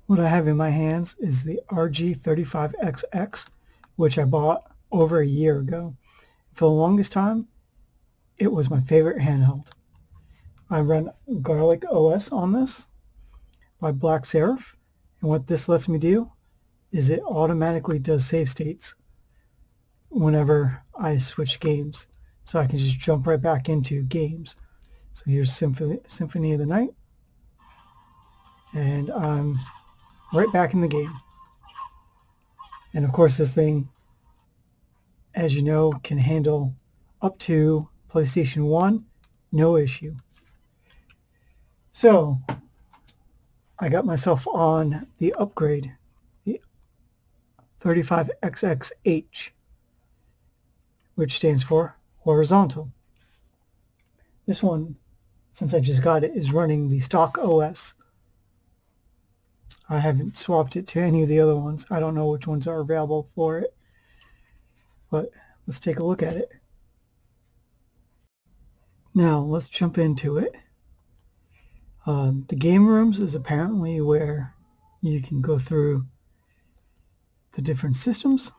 What I have in my hands is the RG35xx, which I bought over a year ago. For the longest time, it was my favorite handheld. I run Garlic OS on this by Black Serif, and what this lets me do is it automatically does save states whenever I switch games, so I can just jump right back into games. So here's Symphony of the Night, and I'm right back in the game. And of course, this thing, as you know, can handle up to PlayStation 1, no issue. So I got myself on the upgrade, the 35xx H, which stands for horizontal. This one, since I just got it, is running the stock OS. I haven't swapped it to any of the other ones. I don't know which ones are available for it, but let's take a look at it. Now let's jump into it. The game rooms is apparently where you can go through the different systems.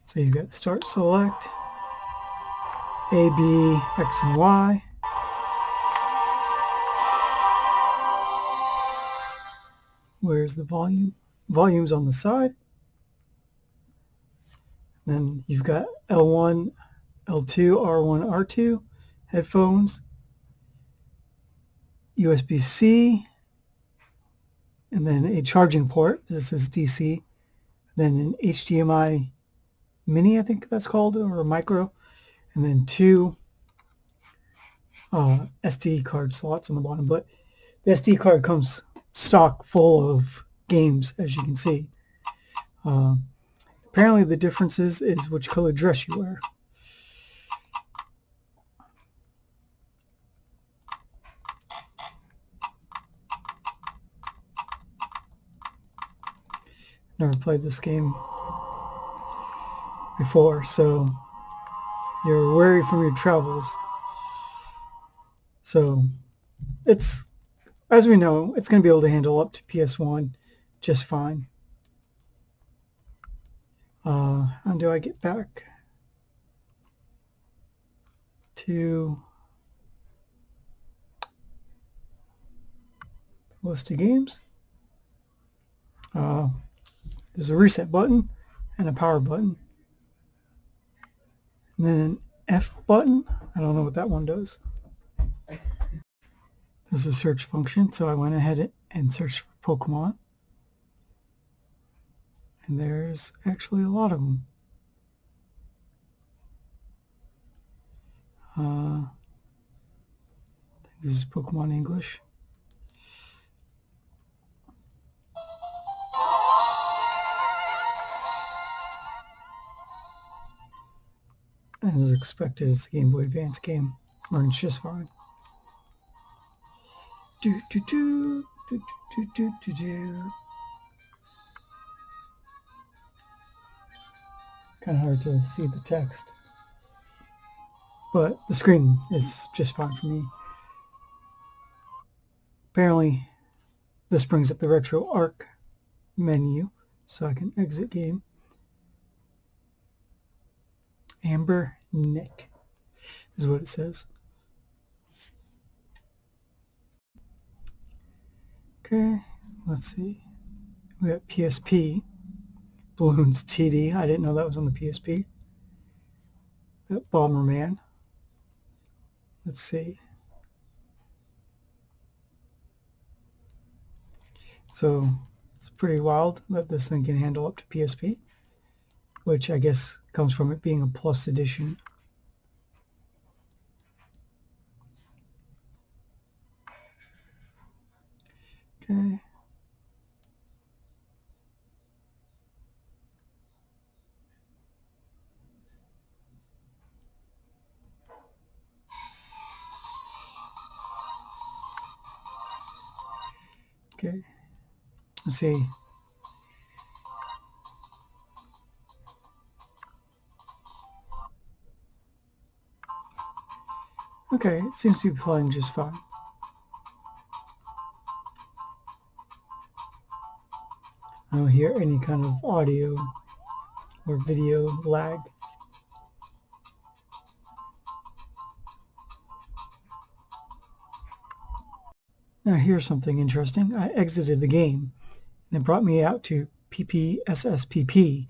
So you've got start select, A, B, X, and Y. Where's the volume? Volume's on the side. Then you've got L1, L2, R1, R2, headphones, USB-C, and then a charging port. This is DC. Then an HDMI mini, I think that's called, or a micro. And then two SD card slots on the bottom. But the SD card comes stock full of games, as you can see. Apparently the difference is which color dress you wear. Never played this game before, so you're wary from your travels. So it's, as we know, it's going to be able to handle up to PS1 just fine. How do I get back to the list of games? There's a reset button and a power button. And then an F button. I don't know what that one does. This is a search function, so I went ahead and searched for Pokemon. And there's actually a lot of them. I think this is Pokemon English. And as expected, it's a Game Boy Advance game. Runs just fine. Do do do do do do do do. Kind of hard to see the text, but the screen is just fine for me. Apparently, this brings up the Retro Arc menu, so I can exit game. Amber Nick is what it says. Okay, let's see. We got PSP. Balloons TD. I didn't know that was on the PSP. That Bomberman. Let's see. So it's pretty wild that this thing can handle up to PSP, which I guess comes from it being a Plus edition. Okay. Okay. Let's see. Okay, it seems to be playing just fine. I don't hear any kind of audio or video lag. Now here's something interesting. I exited the game and it brought me out to PPSSPP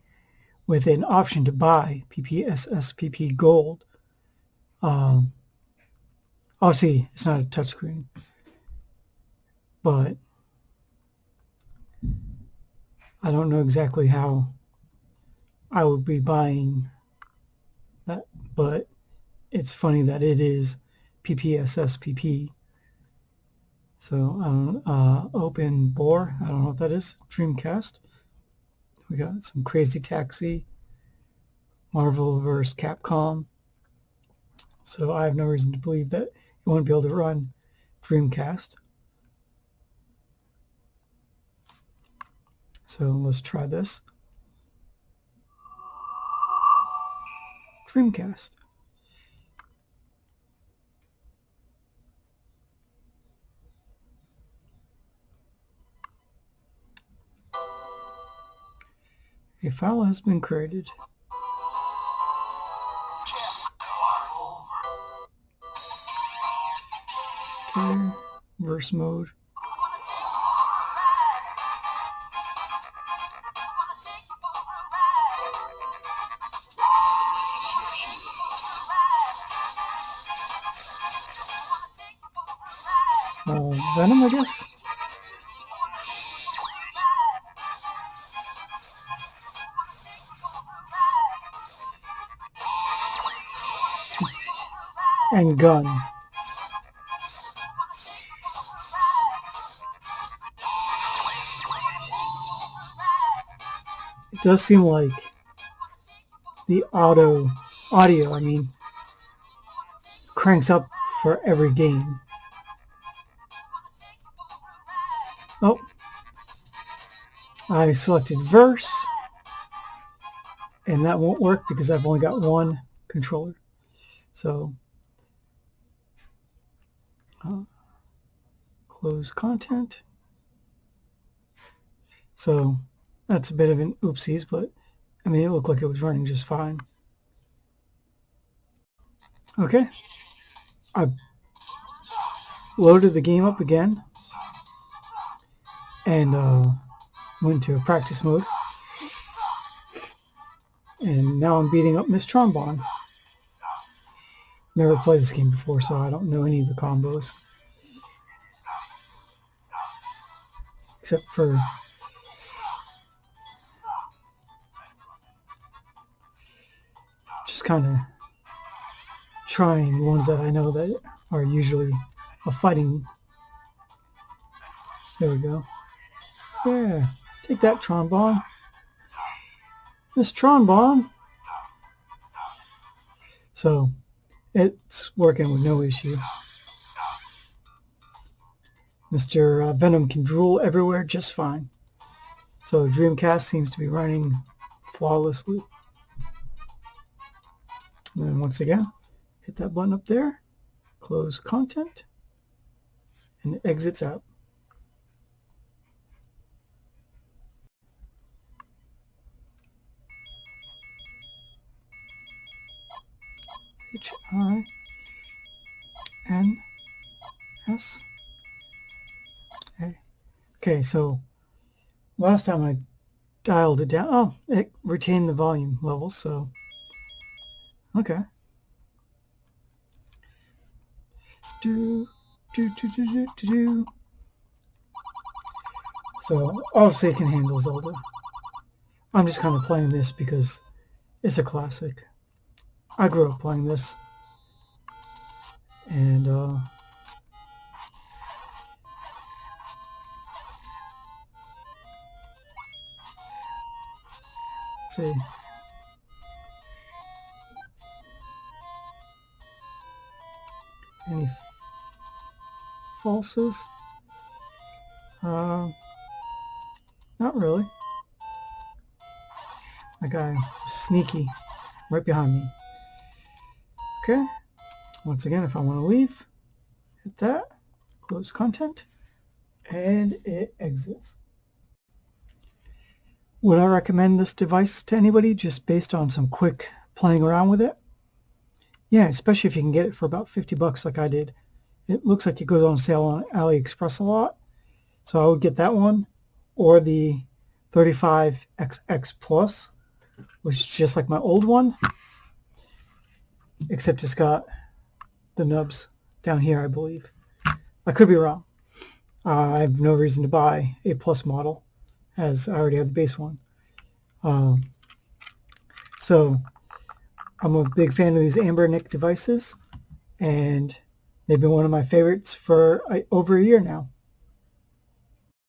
with an option to buy PPSSPP Gold. See, it's not a touchscreen, but I don't know exactly how I would be buying that, but it's funny that it is PPSSPP. So open bore, I don't know what that is, Dreamcast. We got some Crazy Taxi, Marvel vs. Capcom. So I have no reason to believe that it won't be able to run Dreamcast. So let's try this. Dreamcast. A file has been created. Okay, verse mode. Venom, I guess. And gun. It does seem like the audio, cranks up for every game. Oh, I selected verse, and that won't work because I've only got one controller. So, close content. So, that's a bit of an oopsies, but I mean, it looked like it was running just fine. Okay, I loaded the game up again and went to practice mode. And now I'm beating up Miss Trombone. Never played this game before, so I don't know any of the combos. Except for just kind of trying ones that I know that are usually a fighting. There we go. Yeah, take that, Trombone. Miss Trombone. So it's working with no issue. Mr. Venom can drool everywhere just fine. So Dreamcast seems to be running flawlessly. And then once again, hit that button up there, close content, and it exits out. HINSA. Okay, so last time I dialed it down. Oh, it retained the volume levels, so okay. So obviously it can handle Zelda. I'm just kind of playing this because it's a classic. I grew up playing this, and let's see. Any falses? Not really. That guy was sneaky right behind me. Okay, Once again, if I want to leave, hit that, close content, and it exits. Would I recommend this device to anybody just based on some quick playing around with it? Yeah, especially if you can get it for about 50 bucks like I did. It looks like it goes on sale on AliExpress a lot. So I would get that one, or the 35xx Plus, which is just like my old one, except it's got the nubs down here, I believe. I could be wrong. I have no reason to buy a Plus model, as I already have the base one. So I'm a big fan of these Amber Nick devices, and they've been one of my favorites for over a year now.